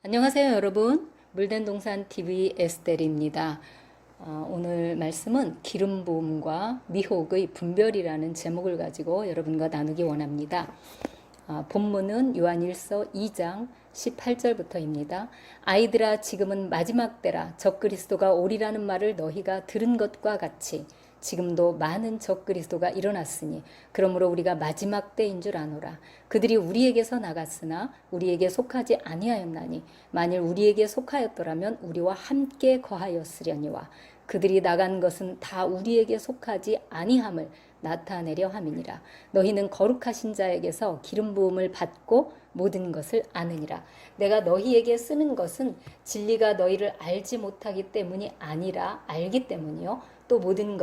안녕하세요, 여러분. 물된 동산 TV 에스텔입니다. 오늘 말씀은 기름 부음과 미혹의 분별이라는 제목을 가지고 여러분과 나누기 원합니다. 본문은 요한일서 2장 18절부터입니다. 아이들아, 지금은 마지막 때라. 적그리스도가 오리라는 말을 너희가 들은 것과 같이 지금도 많은 적그리스도가 일어났으니 그러므로 우리가 마지막 때인 줄 아노라. 그들이 우리에게서 나갔으나 우리에게 속하지 아니하였나니 만일 우리에게 속하였더라면 우리와 함께 거하였으려니와 그들이 나간 것은 다 우리에게 속하지 아니함을 나타내려 함이니라. 너희는 거룩하신 자에게서 기름 부음을 받고 모든 것을 아느니라. 내가 너희에게 쓰는 것은 진리가 너희를 알지 못하기 때문이 아니라 알기 때문이요, 또 모든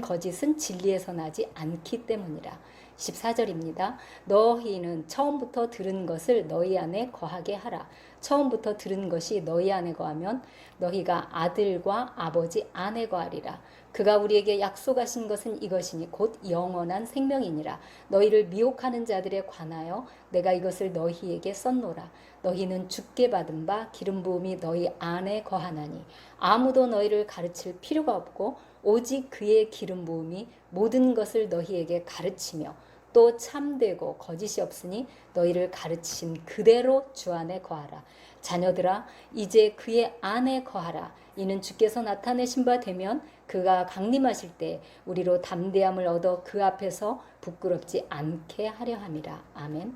거짓은 진리에서 나지 않기 때문이라. 14절입니다. 너희는 처음부터 들은 것을 너희 안에 거하게 하라. 처음부터 들은 것이 너희 안에 거하면 너희가 아들과 아버지 안에 거하리라. 그가 우리에게 약속하신 것은 이것이니 곧 영원한 생명이니라. 너희를 미혹하는 자들에 관하여 내가 이것을 너희에게 썼노라. 너희는 주께 받은 바 기름 부음이 너희 안에 거하나니 아무도 너희를 가르칠 필요가 없고 오직 그의 기름 부음이 모든 것을 너희에게 가르치며 또 참되고 거짓이 없으니 너희를 가르치신 그대로 주 안에 거하라. 자녀들아, 이제 그의 안에 거하라. 이는 주께서 나타내신 바 되면 그가 강림하실 때 우리로 담대함을 얻어 그 앞에서 부끄럽지 않게 하려 함이라. 아멘.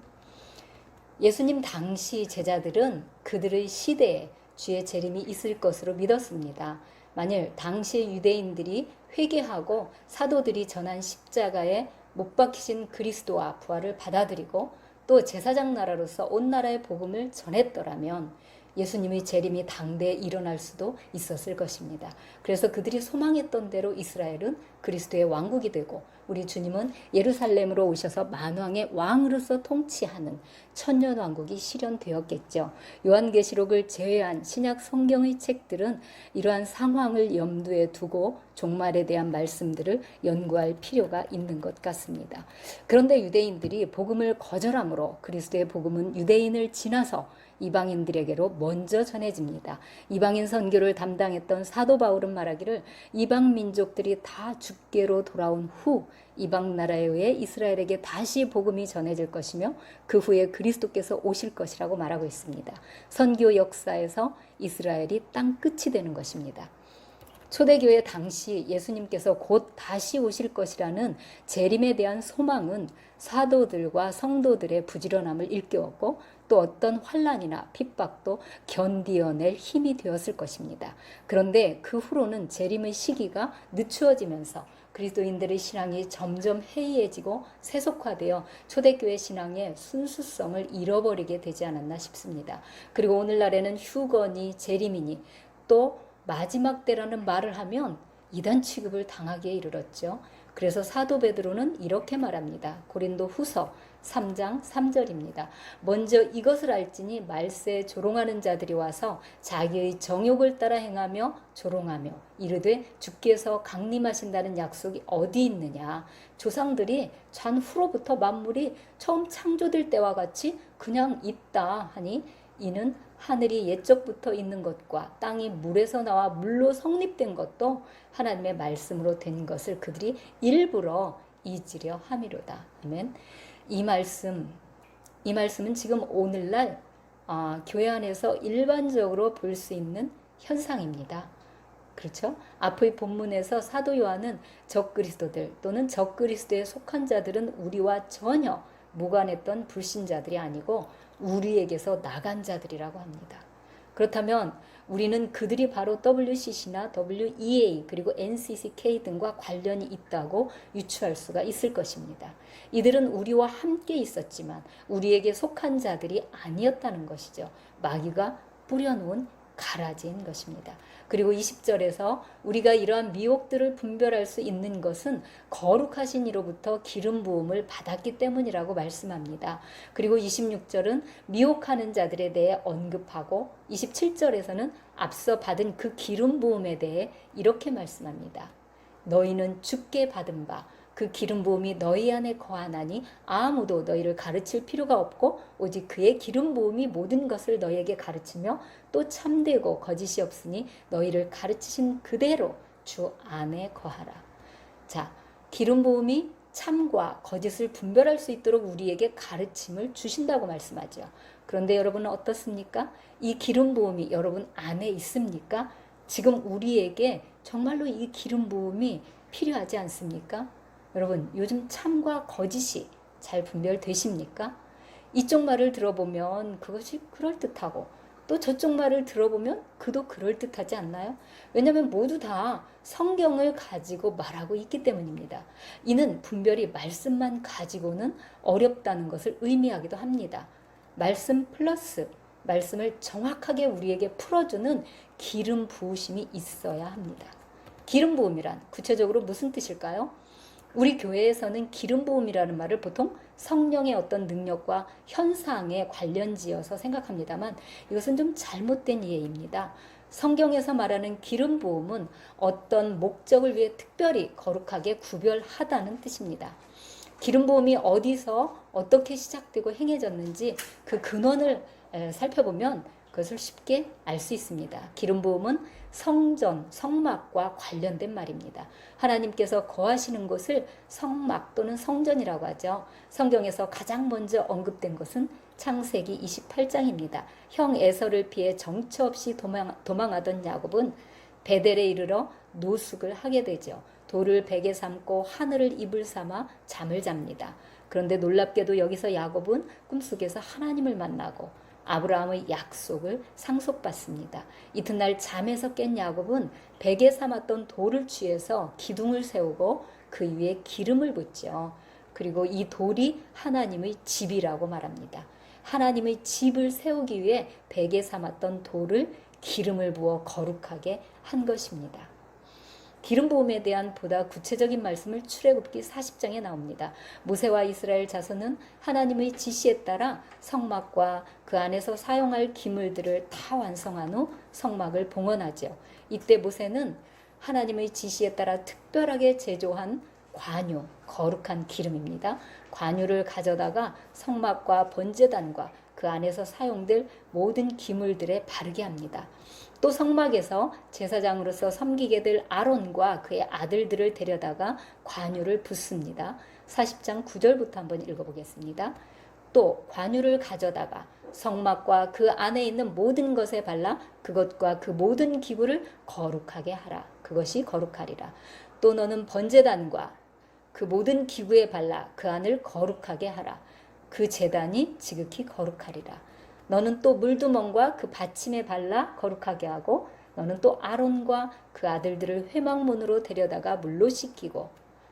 예수님 당시 제자들은 그들의 시대에 주의 재림이 있을 것으로 믿었습니다. 만일 당시 유대인들이 회개하고 사도들이 전한 십자가에 못 박히신 그리스도와 부활을 받아들이고 또 제사장 나라로서 온 나라의 복음을 전했더라면 예수님의 재림이 당대에 일어날 수도 있었을 것입니다. 그래서 그들이 소망했던 대로 이스라엘은 그리스도의 왕국이 되고 우리 주님은 예루살렘으로 오셔서 만왕의 왕으로서 통치하는 천년왕국이 실현되었겠죠. 요한계시록을 제외한 신약 성경의 책들은 이러한 상황을 염두에 두고 종말에 대한 말씀들을 연구할 필요가 있는 것 같습니다. 그런데 유대인들이 복음을 거절함으로 그리스도의 복음은 유대인을 지나서 이방인들에게로 먼저 전해집니다. 이방인 선교를 담당했던 사도 바울은 말하기를 이방 민족들이 다 주께로 돌아온 후 이방 나라에 의해 이스라엘에게 다시 복음이 전해질 것이며 그 후에 그리스도께서 오실 것이라고 말하고 있습니다. 선교 역사에서 이스라엘이 땅 끝이 되는 것입니다. 초대교회 당시 예수님께서 곧 다시 오실 것이라는 재림에 대한 소망은 사도들과 성도들의 부지런함을 일깨웠고 또 어떤 환난이나 핍박도 견디어낼 힘이 되었을 것입니다. 그런데 그 후로는 재림의 시기가 늦추어지면서 그리스도인들의 신앙이 점점 해이해지고 세속화되어 초대교회 신앙의 순수성을 잃어버리게 되지 않았나 싶습니다. 그리고 오늘날에는 휴거니 재림이니 또 마지막 때라는 말을 하면 이단 취급을 당하기에 이르렀죠. 그래서 사도 베드로는 이렇게 말합니다. 고린도 후서 3장 3절입니다. 먼저 이것을 알지니 말세에 조롱하는 자들이 와서 자기의 정욕을 따라 행하며 조롱하며 이르되 주께서 강림하신다는 약속이 어디 있느냐. 조상들이 전후로부터 만물이 처음 창조될 때와 같이 그냥 있다 하니 이는 하늘이 옛적부터 있는 것과 땅이 물에서 나와 물로 성립된 것도 하나님의 말씀으로 된 것을 그들이 일부러 잊으려 함이로다. 아멘. 이 말씀은 지금 오늘날 교회 안에서 일반적으로 볼 수 있는 현상입니다. 그렇죠? 앞의 본문에서 사도 요한은 적그리스도들 또는 적그리스도에 속한 자들은 우리와 전혀 무관했던 불신자들이 아니고 우리에게서 나간 자들이라고 합니다. 그렇다면 우리는 그들이 바로 WCC나 WEA 그리고 NCCK 등과 관련이 있다고 유추할 수가 있을 것입니다. 이들은 우리와 함께 있었지만 우리에게 속한 자들이 아니었다는 것이죠. 마귀가 뿌려놓은 가라지인 것입니다. 그리고 20절에서 우리가 이러한 미혹들을 분별할 수 있는 것은 거룩하신 이로부터 기름 부음을 받았기 때문이라고 말씀합니다. 그리고 26절은 미혹하는 자들에 대해 언급하고 27절에서는 앞서 받은 그 기름 부음에 대해 이렇게 말씀합니다. 너희는 주께 받은 바 그 기름 부음이 너희 안에 거하나니 아무도 너희를 가르칠 필요가 없고 오직 그의 기름 부음이 모든 것을 너희에게 가르치며 또 참되고 거짓이 없으니 너희를 가르치신 그대로 주 안에 거하라. 자, 기름 부음이 참과 거짓을 분별할 수 있도록 우리에게 가르침을 주신다고 말씀하죠. 그런데 여러분은 어떻습니까? 이 기름 부음이 여러분 안에 있습니까? 지금 우리에게 정말로 이 기름 부음이 필요하지 않습니까? 여러분, 요즘 참과 거짓이 잘 분별되십니까? 이쪽 말을 들어보면 그것이 그럴듯하고 또 저쪽 말을 들어보면 그도 그럴듯하지 않나요? 왜냐하면 모두 다 성경을 가지고 말하고 있기 때문입니다. 이는 분별이 말씀만 가지고는 어렵다는 것을 의미하기도 합니다. 말씀 플러스 말씀을 정확하게 우리에게 풀어주는 기름 부으심이 있어야 합니다. 기름 부음이란 구체적으로 무슨 뜻일까요? 우리 교회에서는 기름 부음이라는 말을 보통 성령의 어떤 능력과 현상에 관련지어서 생각합니다만 이것은 좀 잘못된 이해입니다. 성경에서 말하는 기름 부음은 어떤 목적을 위해 특별히 거룩하게 구별하다는 뜻입니다. 기름 부음이 어디서 어떻게 시작되고 행해졌는지 그 근원을 살펴보면 그것을 쉽게 알 수 있습니다. 기름 부음은 성전, 성막과 관련된 말입니다. 하나님께서 거하시는 곳을 성막 또는 성전이라고 하죠. 성경에서 가장 먼저 언급된 것은 창세기 28장입니다. 형 에서를 피해 정처 없이 도망하던 야곱은 베델에 이르러 노숙을 하게 되죠. 돌을 베개 삼고 하늘을 이불 삼아 잠을 잡니다. 그런데 놀랍게도 여기서 야곱은 꿈속에서 하나님을 만나고 아브라함의 약속을 상속받습니다. 이튿날 잠에서 깬 야곱은 베개 삼았던 돌을 취해서 기둥을 세우고 그 위에 기름을 붓죠. 그리고 이 돌이 하나님의 집이라고 말합니다. 하나님의 집을 세우기 위해 베개 삼았던 돌을 기름을 부어 거룩하게 한 것입니다. 기름 부음에 대한 보다 구체적인 말씀을 출애굽기 40장에 나옵니다. 모세와 이스라엘 자손은 하나님의 지시에 따라 성막과 그 안에서 사용할 기물들을 다 완성한 후 성막을 봉헌하죠. 이때 모세는 하나님의 지시에 따라 특별하게 제조한 관유, 거룩한 기름입니다. 관유를 가져다가 성막과 번제단과 그 안에서 사용될 모든 기물들에 바르게 합니다. 또 성막에서 제사장으로서 섬기게 될 아론과 그의 아들들을 데려다가 관유를 붓습니다. 40장 9절부터 한번 읽어보겠습니다. 또 관유를 가져다가 성막과 그 안에 있는 모든 것에 발라 그것과 그 모든 기구를 거룩하게 하라. 그것이 거룩하리라. 또 너는 번제단과 그 모든 기구에 발라 그 안을 거룩하게 하라. 그 제단이 지극히 거룩하리라. 너는 또 물두멍과 그 받침에 발라 거룩하게 하고 너는 또 아론과 그 아들들을 회막문으로 데려다가 물로 씻기고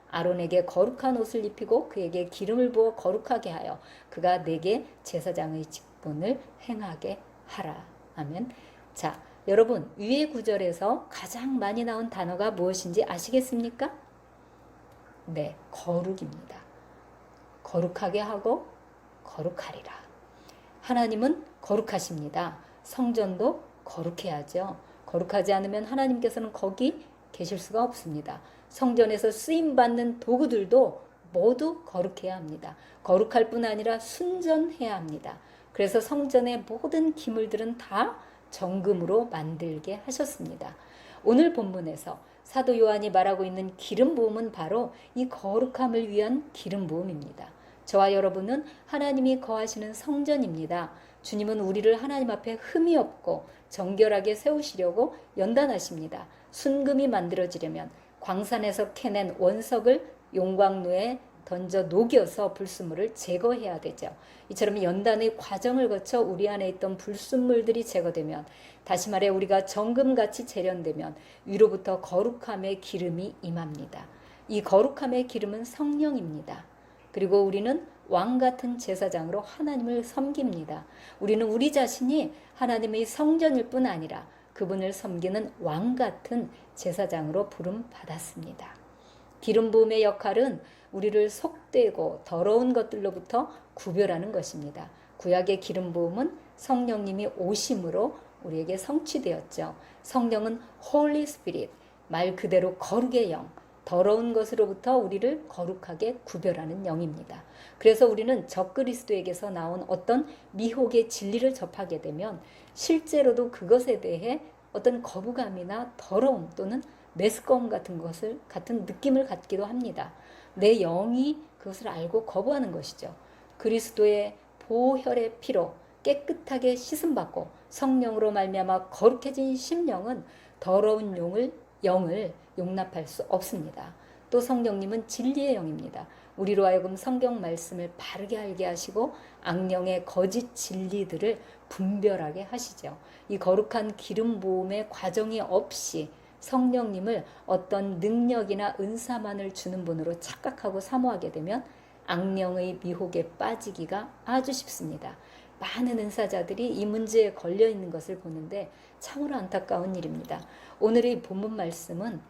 아론에게 거룩한 옷을 입히고 그에게 기름을 부어 거룩하게 하여 그가 내게 제사장의 직분을 행하게 하라. 아멘. 자, 여러분 위의 구절에서 가장 많이 나온 단어가 무엇인지 아시겠습니까? 네, 거룩입니다. 거룩하게 하고 거룩하리라. 하나님은 거룩하십니다. 성전도 거룩해야죠. 거룩하지 않으면 하나님께서는 거기 계실 수가 없습니다. 성전에서 쓰임받는 도구들도 모두 거룩해야 합니다. 거룩할 뿐 아니라 순전해야 합니다. 그래서 성전의 모든 기물들은 다 정금으로 만들게 하셨습니다. 오늘 본문에서 사도 요한이 말하고 있는 기름 부음은 바로 이 거룩함을 위한 기름 부음입니다. 저와 여러분은 하나님이 거하시는 성전입니다. 주님은 우리를 하나님 앞에 흠이 없고 정결하게 세우시려고 연단하십니다. 순금이 만들어지려면 광산에서 캐낸 원석을 용광로에 던져 녹여서 불순물을 제거해야 되죠. 이처럼 연단의 과정을 거쳐 우리 안에 있던 불순물들이 제거되면, 다시 말해 우리가 정금같이 재련되면 위로부터 거룩함의 기름이 임합니다. 이 거룩함의 기름은 성령입니다. 그리고 우리는 왕같은 제사장으로 하나님을 섬깁니다. 우리는 우리 자신이 하나님의 성전일 뿐 아니라 그분을 섬기는 왕같은 제사장으로 부름받았습니다. 기름 부음의 역할은 우리를 속되고 더러운 것들로부터 구별하는 것입니다. 구약의 기름 부음은 성령님이 오심으로 우리에게 성취되었죠. 성령은 Holy Spirit, 말 그대로 거룩의 영, 더러운 것으로부터 우리를 거룩하게 구별하는 영입니다. 그래서 우리는 적그리스도에게서 나온 어떤 미혹의 진리를 접하게 되면 실제로도 그것에 대해 어떤 거부감이나 더러움 또는 메스꺼움 같은 느낌을 갖기도 합니다. 내 영이 그것을 알고 거부하는 것이죠. 그리스도의 보혈의 피로 깨끗하게 씻음받고 성령으로 말미암아 거룩해진 심령은 더러운 영을 용납할 수 없습니다. 또 성령님은 진리의 영입니다. 우리로 하여금 성경 말씀을 바르게 알게 하시고 악령의 거짓 진리들을 분별하게 하시죠. 이 거룩한 기름 부음의 과정이 없이 성령님을 어떤 능력이나 은사만을 주는 분으로 착각하고 사모하게 되면 악령의 미혹에 빠지기가 아주 쉽습니다. 많은 은사자들이 이 문제에 걸려 있는 것을 보는데 참으로 안타까운 일입니다. 오늘의 본문 말씀은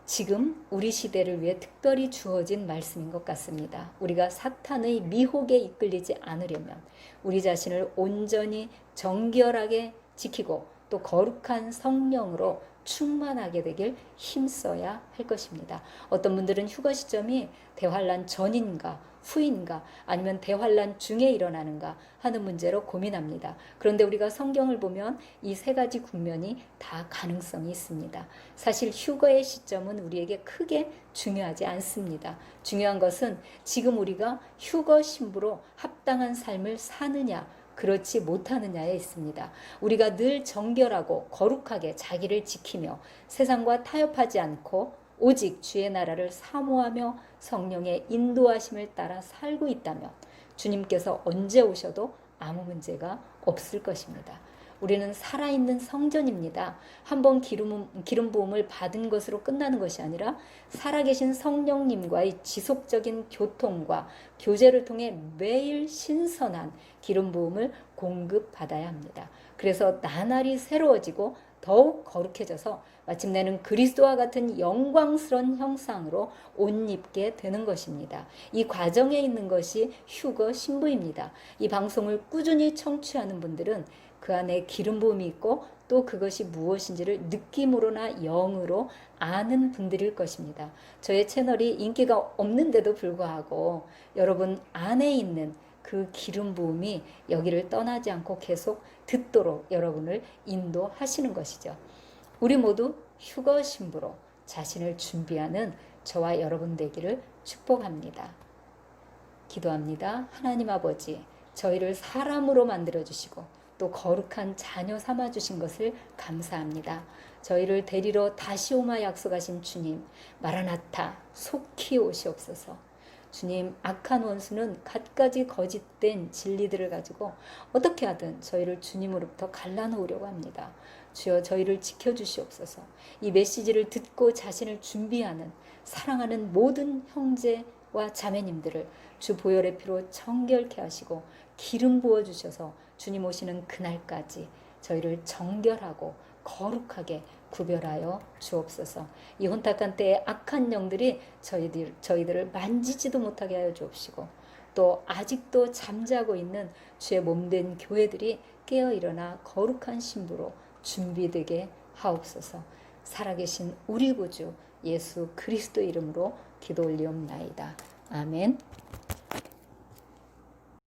지금 우리 시대를 위해 특별히 주어진 말씀인 것 같습니다. 우리가 사탄의 미혹에 이끌리지 않으려면 우리 자신을 온전히 정결하게 지키고 또 거룩한 성령으로 충만하게 되길 힘써야 할 것입니다. 어떤 분들은 휴거 시점이 대환란 전인가 후인가 아니면 대환란 중에 일어나는가 하는 문제로 고민합니다. 그런데 우리가 성경을 보면 이 세 가지 국면이 다 가능성이 있습니다. 사실 휴거의 시점은 우리에게 크게 중요하지 않습니다. 중요한 것은 지금 우리가 휴거 신부로 합당한 삶을 사느냐 그렇지 못하느냐에 있습니다. 우리가 늘 정결하고 거룩하게 자기를 지키며 세상과 타협하지 않고 오직 주의 나라를 사모하며 성령의 인도하심을 따라 살고 있다면 주님께서 언제 오셔도 아무 문제가 없을 것입니다. 우리는 살아있는 성전입니다. 한번 기름 부음을 받은 것으로 끝나는 것이 아니라 살아계신 성령님과의 지속적인 교통과 교제를 통해 매일 신선한 기름 부음을 공급받아야 합니다. 그래서 나날이 새로워지고 더욱 거룩해져서 마침내는 그리스도와 같은 영광스러운 형상으로 옷 입게 되는 것입니다. 이 과정에 있는 것이 휴거 신부입니다. 이 방송을 꾸준히 청취하는 분들은 그 안에 기름 부음이 있고 또 그것이 무엇인지를 느낌으로나 영으로 아는 분들일 것입니다. 저의 채널이 인기가 없는데도 불구하고 여러분 안에 있는 그 기름 부음이 여기를 떠나지 않고 계속 듣도록 여러분을 인도하시는 것이죠. 우리 모두 휴거 신부로 자신을 준비하는 저와 여러분 되기를 축복합니다. 기도합니다. 하나님 아버지, 저희를 사람으로 만들어주시고 또 거룩한 자녀 삼아주신 것을 감사합니다. 저희를 데리러 다시 오마 약속하신 주님, 마라나타, 속히 오시옵소서. 주님, 악한 원수는 갖가지 거짓된 진리들을 가지고 어떻게 하든 저희를 주님으로부터 갈라놓으려고 합니다. 주여 저희를 지켜주시옵소서. 이 메시지를 듣고 자신을 준비하는 사랑하는 모든 형제와 자매님들을 주 보혈의 피로 정결케 하시고 기름 부어주셔서 주님 오시는 그날까지 저희를 정결하고 거룩하게 구별하여 주옵소서. 이 혼탁한 때에 악한 영들이 저희들을 만지지도 못하게 하여 주옵시고 또 아직도 잠자고 있는 주의 몸된 교회들이 깨어 일어나 거룩한 신부로 준비되게 하옵소서. 살아계신 우리 구주 예수 그리스도 이름으로 기도 올리옵나이다. 아멘.